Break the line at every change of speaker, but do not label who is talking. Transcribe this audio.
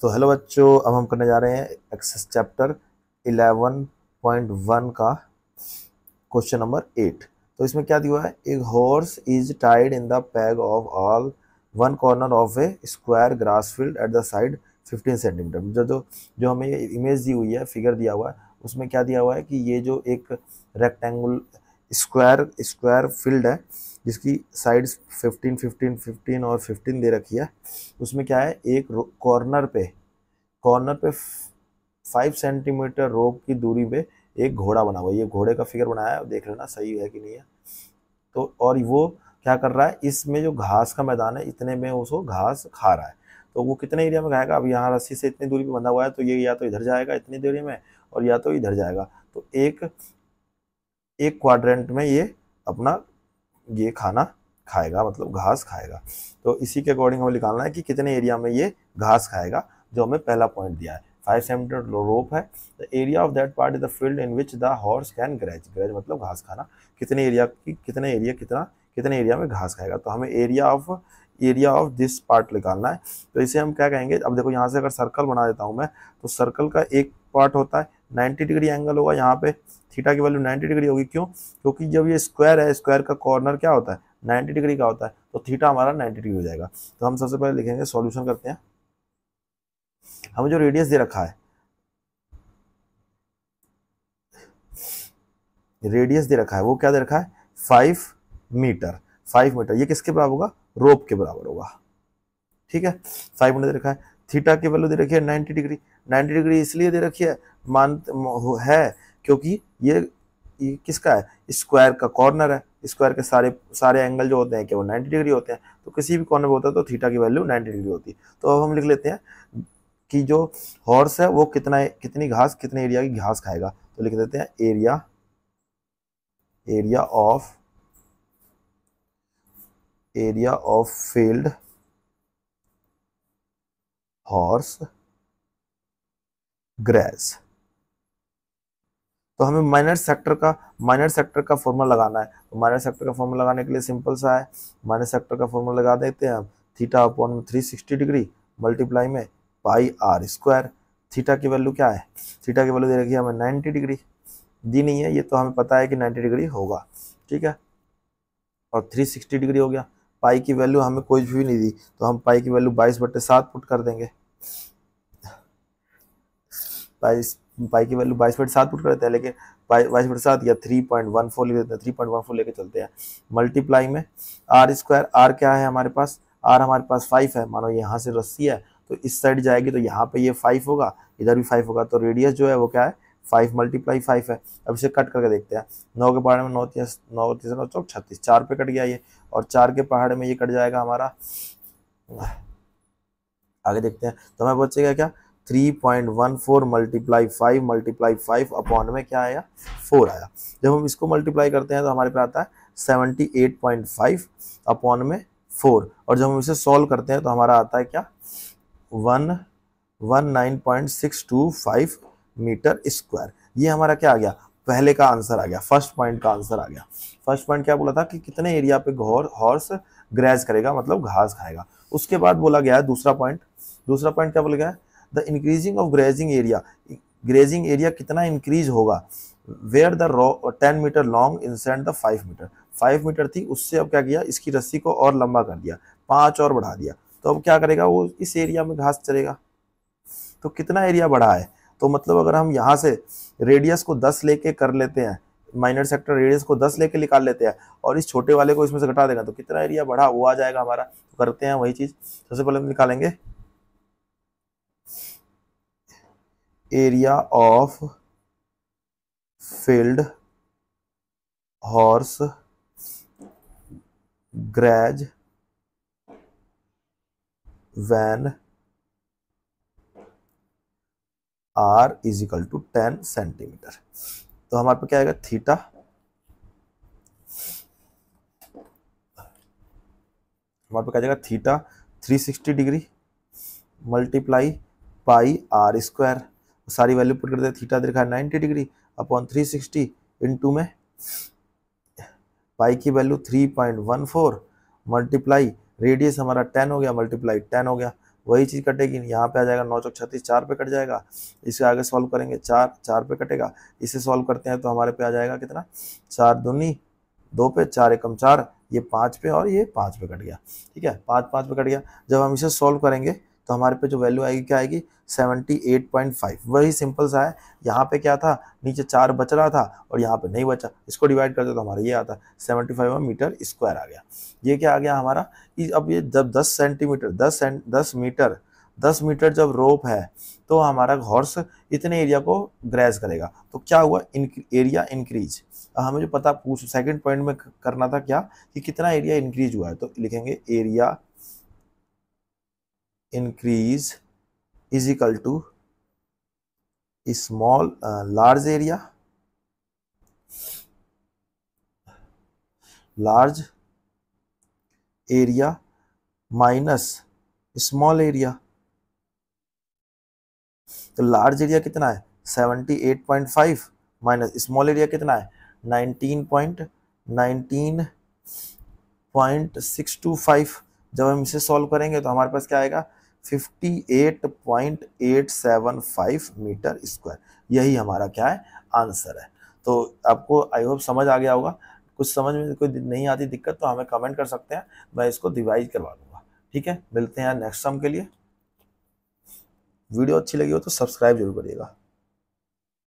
तो हेलो बच्चों, अब हम करने जा रहे हैं एक्सेस चैप्टर 11.1 का क्वेश्चन नंबर 8। तो इसमें क्या दिया हुआ है, एक horse is tied in the peg of all one corner of A square grass field at the side 15 centimetre. जो जो जो हमें ये इमेज दी हुई है, फिगर दिया हुआ है, उसमें क्या दिया हुआ है कि ये जो एक रेक्टेंगुल स्क्वायर स्क्वायर फील्ड है जिसकी साइड्स 15 15 15 और 15 दे रखी है, उसमें क्या है, एक कॉर्नर पे 5 सेंटीमीटर रोप की दूरी पे एक घोड़ा बना हुआ है। ये घोड़े का फिगर बनाया है, देख लेना सही है कि नहीं है। तो और वो क्या कर रहा है, इसमें जो घास का मैदान है इतने में उसको घास खा रहा है। तो वो कितने एरिया में खाएगा, अब यहाँ रस्सी से इतनी दूरी पे बंधा हुआ है तो ये या तो इधर जाएगा इतनी दूरी में और या तो इधर जाएगा। तो एक एक क्वाड्रेंट में ये अपना ये खाना खाएगा, मतलब घास खाएगा। तो इसी के अकॉर्डिंग हमें निकालना है कि कितने एरिया में ये घास खाएगा, जो हमें पहला पॉइंट दिया है। 5 सेंटीमीटर रोप है, the area of that part is the field in which the horse can graze. Graze मतलब घास खाना। कितने एरिया में घास खाएगा, तो हमें एरिया ऑफ दिस पार्ट निकालना है। तो इसे हम क्या कहेंगे, अब देखो यहाँ से अगर सर्कल बना देता हूँ मैं, तो सर्कल का एक पार्ट होता है 90 डिग्री एंगल होगा, यहाँ पे थीटा की वैल्यू 90 डिग्री होगी। क्यों? क्योंकि जब ये स्क्वायर है, स्क्वायर का कॉर्नर क्या होता है, 90 डिग्री का होता है, तो थीटा हमारा 90 डिग्री हो जाएगा। तो हम सबसे पहले लिखेंगे, सॉल्यूशन करते हैं। हमें जो रेडियस दे रखा है, वो क्या दे रखा है, 5 मीटर। 5 मीटर ये किसके बराबर होगा, रोप के बराबर होगा। ठीक है, 5 मीटर दे रखा है। थीटा की वैल्यू दे रखी है 90 डिग्री। 90 डिग्री इसलिए दे रखी है है क्योंकि ये किसका है, स्क्वायर का कॉर्नर है। स्क्वायर के सारे सारे एंगल जो होते हैं क्या वो 90 डिग्री होते हैं, तो किसी भी कॉर्नर में होता है तो थीटा की वैल्यू 90 डिग्री होती है। तो अब हम लिख लेते हैं कि जो हॉर्स है वो कितनी घास, कितने एरिया की घास खाएगा। तो लिख देते हैं area of field horse graze. तो हमें माइनर सेक्टर का फॉर्मूला लगाना है। तो माइनर सेक्टर का फॉर्मूला लगाने के लिए सिंपल सा है, माइनर सेक्टर का फॉर्मूला लगा देते हैं हम। थीटा अपॉन 360 डिग्री मल्टीप्लाई में पाई आर स्क्वायर। थीटा की वैल्यू क्या है, थीटा की वैल्यू दे रखी है हमें 90 डिग्री, दी नहीं है, ये तो हमें पता है कि 90 डिग्री होगा। ठीक है, और 360 डिग्री हो गया। पाई की वैल्यू हमें कोई भी नहीं दी, तो हम पाई की वैल्यू 22/7 पुट कर देंगे। पाई की वैल्यू 22/7 पुट करते हैं, लेकिन 22/7 या 3.14 लिख देते हैं, 3.14 लेके चलते हैं। मल्टीप्लाई में आर स्क्वायर, आर क्या है हमारे पास, आर हमारे पास 5 है। मानो यहाँ से रस्सी है तो इस साइड जाएगी तो यहाँ पे ये 5 होगा, इधर भी 5 होगा, तो रेडियस जो है वो क्या है, 5 × 5 है। अब इसे कट करके देखते हैं। 9 के पहाड़े में 9 3 9 चौक 36, 4 पे कट गया ये, और 4 के पहाड़े में ये कट जाएगा हमारा। आगे देखते हैं, तो हमें बचेगा क्या, 3.14 मल्टीप्लाई 5 अपॉन में क्या आया, 4 आया। जब हम इसको मल्टीप्लाई करते हैं तो हमारे पे आता है 78.5 अपॉन में 4, और जब हम इसे सॉल्व करते हैं तो हमारा आता है क्या, 119.625 मीटर स्क्वायर। ये हमारा क्या आ गया, पहले का आंसर आ गया, फर्स्ट पॉइंट का आंसर आ गया। फर्स्ट पॉइंट क्या बोला था कि कितने एरिया पे हॉर्स ग्रेज करेगा, मतलब घास खाएगा। उसके बाद बोला गया है दूसरा पॉइंट क्या बोला गया है, the increasing of grazing area. Grazing area कितना इंक्रीज होगा, where the 10 meter long instead the 5 meter. 5 meter थी, उससे अब क्या किया, इसकी रस्सी को और लंबा कर दिया, 5 और बढ़ा दिया। तो अब क्या करेगा वो, इस एरिया में घास चलेगा। तो कितना एरिया बढ़ा है, तो मतलब अगर हम यहाँ से रेडियस को 10 लेके कर लेते हैं, माइनर सेक्टर रेडियस को 10 लेके निकाल लेते हैं और इस छोटे वाले को इसमें से घटा देगा, तो कितना एरिया बढ़ा वो आ जाएगा हमारा। तो करते हैं वही चीज, सबसे पहले हम निकालेंगे area of field horse graze when R is equal to 10 centimetre. तो हमारे पे क्या आएगा, थीटा हमारे पे क्या जाएगा, theta 360 degree multiply pi R square. सारी वैल्यू पुट करते हैं, थीटा देखा 90 डिग्री अपॉन 360 इंटू में पाई की वैल्यू 3.14 मल्टीप्लाई रेडियस हमारा 10 हो गया, मल्टीप्लाई 10 हो गया, वही चीज़ कटेगी, यहाँ पे आ जाएगा 9 चौक 36, 4 पे कट जाएगा। इसे आगे सॉल्व करेंगे, 4 पे कटेगा। इसे सॉल्व करते हैं तो हमारे पे आ जाएगा कितना, 4 दूनी 2 पे, 4 एकम 4, ये 5 पे और ये 5 पे कट गया। ठीक है, 5 पे कट गया। जब हम इसे सॉल्व करेंगे तो हमारे पे जो वैल्यू आएगी क्या आएगी, 78.5। वही सिंपल सा है, यहाँ पे क्या था, नीचे 4 बच रहा था और यहाँ पे नहीं बचा, इसको डिवाइड करते तो हमारा ये आता 75 मीटर स्क्वायर आ गया। ये क्या आ गया हमारा। अब ये जब 10 सेंटीमीटर 10 मीटर जब रोप है तो हमारा हॉर्स इतने एरिया को ग्रेज करेगा। तो क्या हुआ, एरिया इंक्रीज। हमें जो पता पूछ सेकंड पॉइंट में करना था क्या, कि कितना एरिया इंक्रीज हुआ है, तो लिखेंगे area increase is equal to small large area minus small area. तो लार्ज एरिया कितना है 78.5 माइनस स्मॉल एरिया कितना है 19.625। जब हम इसे सॉल्व करेंगे तो हमारे पास क्या आएगा 58.875 मीटर स्क्वायर। यही हमारा क्या है आंसर है। तो आपको आई होप समझ आ गया होगा। कुछ समझ में कोई नहीं आती दिक्कत तो हमें कमेंट कर सकते हैं, मैं इसको डिवाइड करवा दूंगा। ठीक है, मिलते हैं नेक्स्ट सम के लिए। वीडियो अच्छी लगी हो तो सब्सक्राइब जरूर करिएगा।